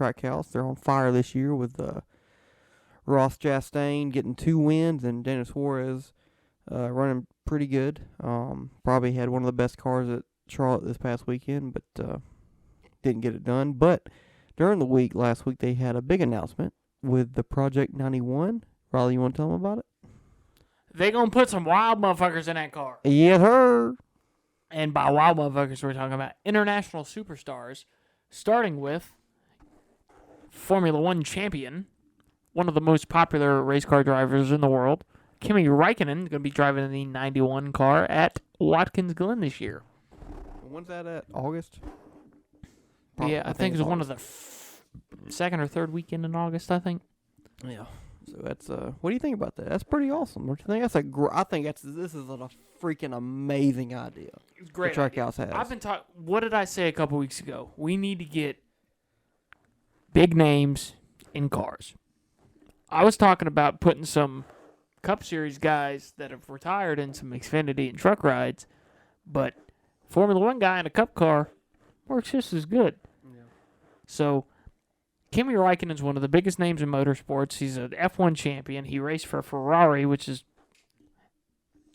TrackHouse. They're on fire this year with Ross Chastain getting 2 wins and Dennis Suarez running pretty good. Probably had one of the best cars at Charlotte this past weekend, but didn't get it done. But during the week, last week, they had a big announcement with the Project 91. Riley, you want to tell them about it? They gonna put some wild motherfuckers in that car. Yes, sir. And by wild motherfuckers, we're talking about international superstars, starting with Formula One champion, one of the most popular race car drivers in the world, Kimi Räikkönen, is going to be driving the 91 car at Watkins Glen this year. When's that at? August? Yeah, I think it's one of the second or third weekend in August, I think. Yeah. So that's what do you think about that? That's pretty awesome. Don't you think? I think this is a freaking amazing idea. It's great. TrackHouse has. I've been talking. What did I say a couple weeks ago? We need to get big names in cars. I was talking about putting some Cup Series guys that have retired in some Xfinity and truck rides, but Formula One guy in a Cup car works just as good. Yeah. So Kimi Räikkönen is one of the biggest names in motorsports. He's an F1 champion. He raced for Ferrari, which is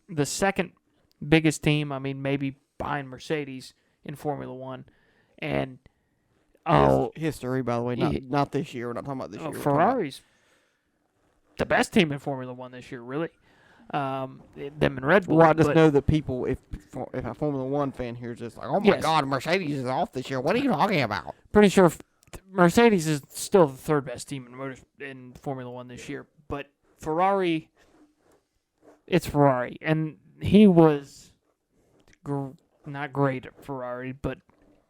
the second biggest team, maybe behind Mercedes in Formula One. And history, by the way, not this year. We're not talking about this year. Ferrari's the best team in Formula One this year, really. Them and Red Bull. Well, I just know that people, if a Formula One fan here is just like, oh my God, Mercedes is off this year. What are you talking about? Pretty sure Mercedes is still the third best team in Formula One this year, but Ferrari, it's Ferrari, and he was not great at Ferrari, but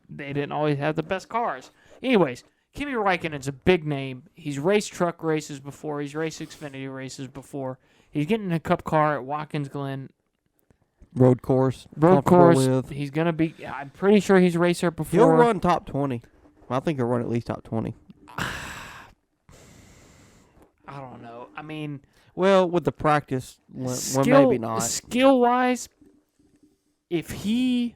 they didn't always have the best cars. Anyways, Kimi Räikkönen's a big name. He's raced truck races before. He's raced Xfinity races before. He's getting in a Cup car at Watkins Glen. Road course. He's going to be, I'm pretty sure he's raced there before. He'll run top 20. I think he'll run at least top 20. I don't know. Well, with the practice, maybe not. Skill-wise, if he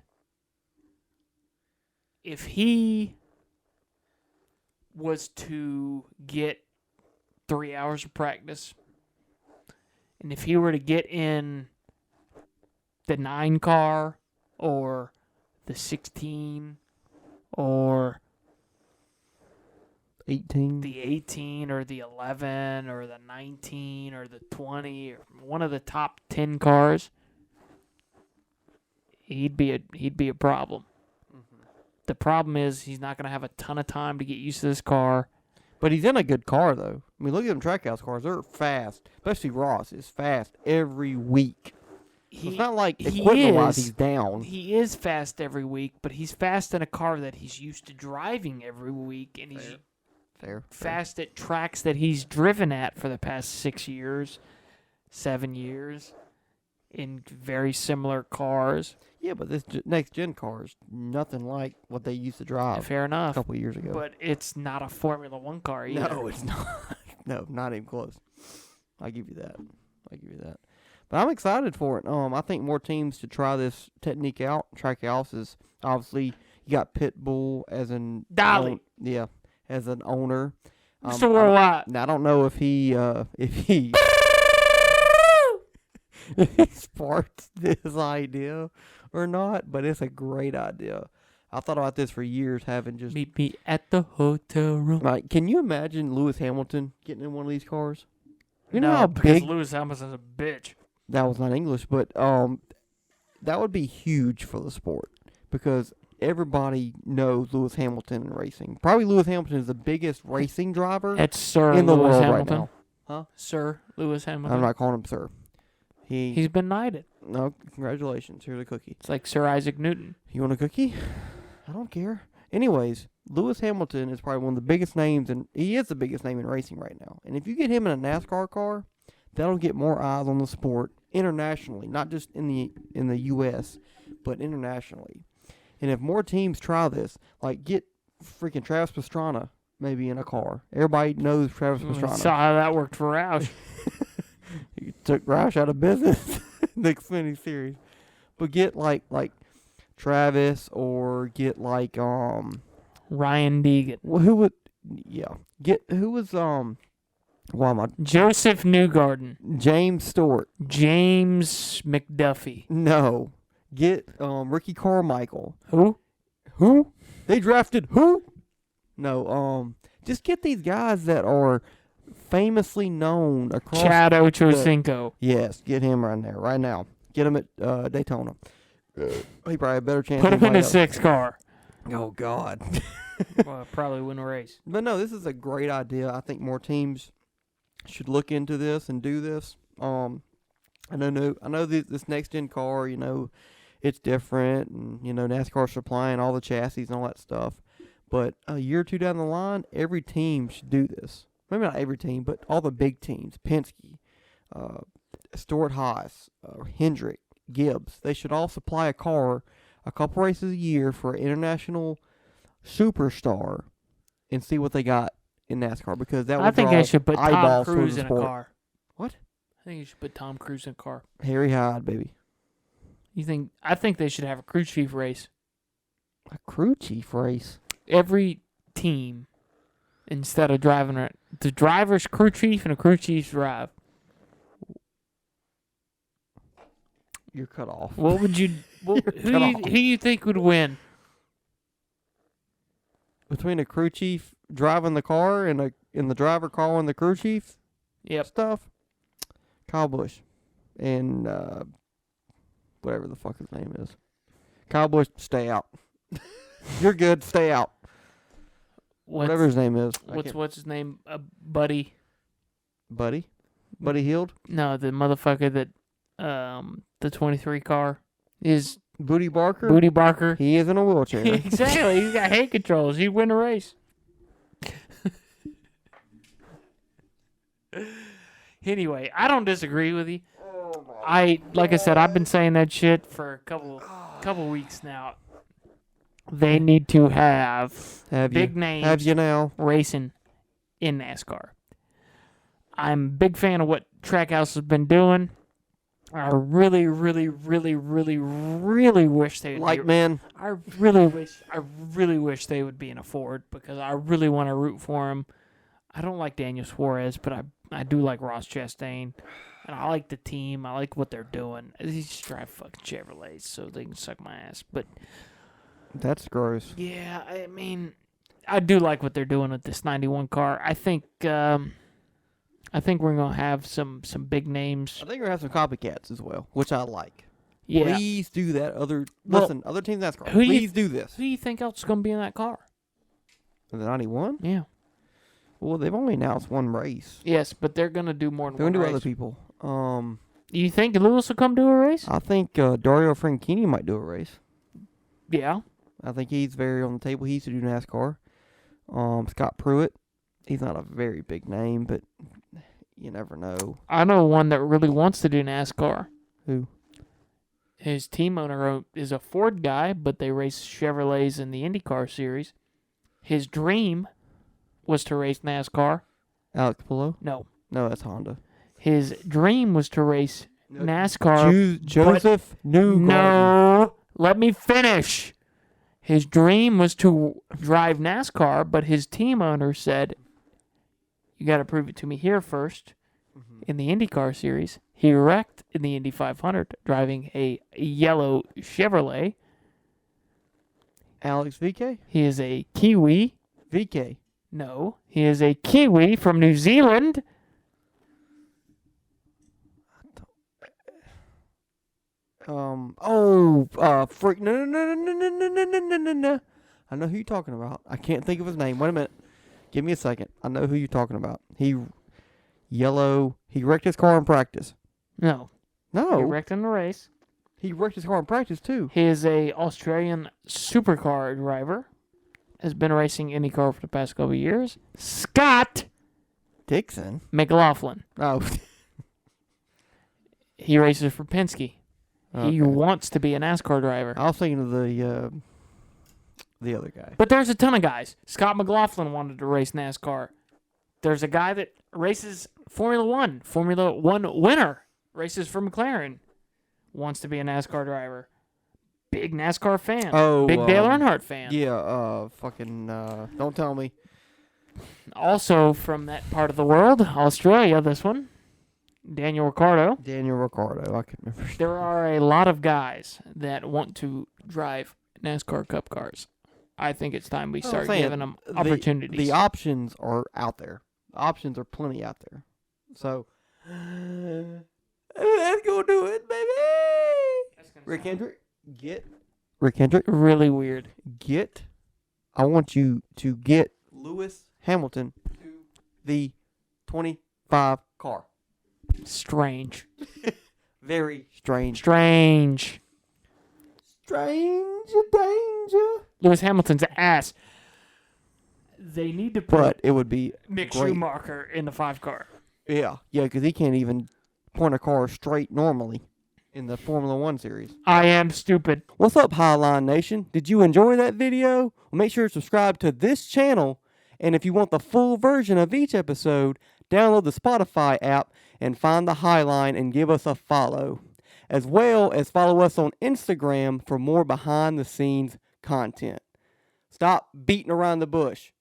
was to get 3 hours of practice, and if he were to get in the 9 car or the 16 or 18, the 18 or the 11 or the 19 or the 20 or one of the top 10 cars, he'd be a problem. Mm-hmm. The problem is he's not going to have a ton of time to get used to this car. But he's in a good car, though. Look at them TrackHouse cars. They're fast. Especially Ross is fast every week. It's not like equipment-wise he's down. He is fast every week, but he's fast in a car that he's used to driving every week, and he's fast at tracks that he's driven at for the past 6 years, 7 years, in very similar cars. Yeah, but this next-gen car is nothing like what they used to drive. Fair enough. A couple of years ago. But it's not a Formula One car either. No, it's not. No, not even close. I give you that. But I'm excited for it. I think more teams should try this technique out. TrackHouse is obviously, you got Pitbull as an Dolly. As an owner. Mr. Worldwide. I don't know if he sparked this idea or not, but it's a great idea. I thought about this for years, having just meet me at the hotel room. Like, can you imagine Lewis Hamilton getting in one of these cars? You know how big Lewis Hamilton's a bitch. That was not English, but that would be huge for the sport because everybody knows Lewis Hamilton in racing. Probably Lewis Hamilton is the biggest racing driver in the world right now. Huh? Sir Lewis Hamilton. I'm not calling him sir. He's been knighted. No, congratulations. Here's a cookie. It's like Sir Isaac Newton. You want a cookie? I don't care. Anyways, Lewis Hamilton is probably one of the biggest names, and he is the biggest name in racing right now. And if you get him in a NASCAR car, that'll get more eyes on the sport internationally, not just in the U.S., but internationally. And if more teams try this, like get freaking Travis Pastrana maybe in a car. Everybody knows Travis Pastrana. Saw how that worked for Roush. He took Roush out of business in the Xfinity Series. But get like Travis or get like Ryan Deegan. Well, who would Yeah. Who was why am I Joseph Newgarden. James Stewart? James McDuffie. No. Get Ricky Carmichael. Who? They drafted who? No. Just get these guys that are famously known across. Chad Ochocinco. Yes, get him right there, right now. Get him at Daytona. He probably a better chance. Put him in a else. 6 car. Oh God. Well, probably win a race. But no, this is a great idea. I think more teams should look into this and do this. I know this next gen car, it's different, and NASCAR's supplying all the chassis and all that stuff. But a year or two down the line, every team should do this. Maybe not every team, but all the big teams: Penske, Stewart Haas, Hendrick, Gibbs. They should all supply a car a couple races a year for an international superstar, and see what they got in NASCAR, because that would I think draw they should put Tom eyeballs towards Cruise the in a sport. car. What? I think you should put Tom Cruise in a car. Harry Hyde, baby. I think they should have a crew chief race. A crew chief race. Every team, instead of driving it, the driver's crew chief and a crew chief's drive. You're cut off. What would you? Who you think would win? Between a crew chief driving the car and the driver calling the crew chief Yep. stuff, Kyle Busch and whatever the fuck his name is. Kyle Busch, stay out. You're good. Stay out. Whatever his name is. What's his name? Buddy. Buddy Hield? No, the motherfucker that the 23 car is Booty Barker? Booty Barker. He is in a wheelchair. Exactly. He's got hand controls. He'd win a race. Anyway, I don't disagree with you. Like I said, I've been saying that shit for a couple weeks now. They need to have big names Have you now? racing in NASCAR. I'm a big fan of what TrackHouse has been doing. I really, really, really, really, really wish they would Man. I really wish they would be in a Ford, because I really want to root for him. I don't like Daniel Suarez, but I do like Ross Chastain, and I like the team. I like what they're doing. They just drive fucking Chevrolets so they can suck my ass. But That's gross. yeah, I mean, I do like what they're doing with this 91 car. I think we're gonna have some big names. I think we're going to have some copycats as well, which I like. Yeah. Please do that. Other teams NASCAR. who do you- Please do this. Who do you think else is gonna be in that car? The 91? Yeah. Well, they've only announced one race. Yes, but they're gonna do more than They're one going to do race. other people. You think Lewis will come do a race? I think Dario Franchitti might do a race. Yeah. I think he's very on the table. He used to do NASCAR. Scott Pruitt. He's not a very big name, but you never know. I know one that really wants to do NASCAR. Who? His team owner is a Ford guy, but they race Chevrolets in the IndyCar series. His dream was to race NASCAR. Alex Pillow? No. No, that's Honda. His dream was to race NASCAR. Joseph Newgarden. No. Let me finish. His dream was to drive NASCAR, but his team owner said, you got to prove it to me here first. In the IndyCar series, he wrecked in the Indy 500 driving a yellow Chevrolet. Alex VK? He is a Kiwi. VK. No, he is a Kiwi from New Zealand. Freak. No. I know who you're talking about. I can't think of his name. Wait a minute. Give me a second. I know who you're talking about. He wrecked his car in practice. No, he No. wrecked in the race. He wrecked his car in practice, too. He is a Australian supercar driver. Has been racing IndyCar for the past couple of years. Scott Dixon? McLaughlin. Oh. He races for Penske. He Okay. wants to be a NASCAR driver. I was thinking of the other guy. But there's a ton of guys. Scott McLaughlin wanted to race NASCAR. There's a guy that races Formula One winner, races for McLaren, wants to be a NASCAR driver. Big NASCAR fan. Oh, Big Dale Earnhardt fan. Yeah, don't tell me. Also from that part of the world, Australia, this one, Daniel Ricciardo. Daniel Ricciardo. I can remember. There are a lot of guys that want to drive NASCAR Cup cars. I think it's time we start giving them opportunities. The options are out there. The options are plenty out there. So, let's go do it, baby. Rick Hendrick, really weird. I want you to get Lewis Hamilton to the 25 car. Strange. Very strange. Strange danger. Lewis Hamilton's ass. They need to put But it would be Mick great. Schumacher in the 5 car. Yeah, because he can't even point a car straight normally in the Formula One series. I am stupid. What's up, Highline Nation? Did you enjoy that video? Well, make sure to subscribe to this channel, and if you want the full version of each episode, download the Spotify app and find the Highline and give us a follow, as well as follow us on Instagram for more behind-the-scenes content. Stop beating around the bush.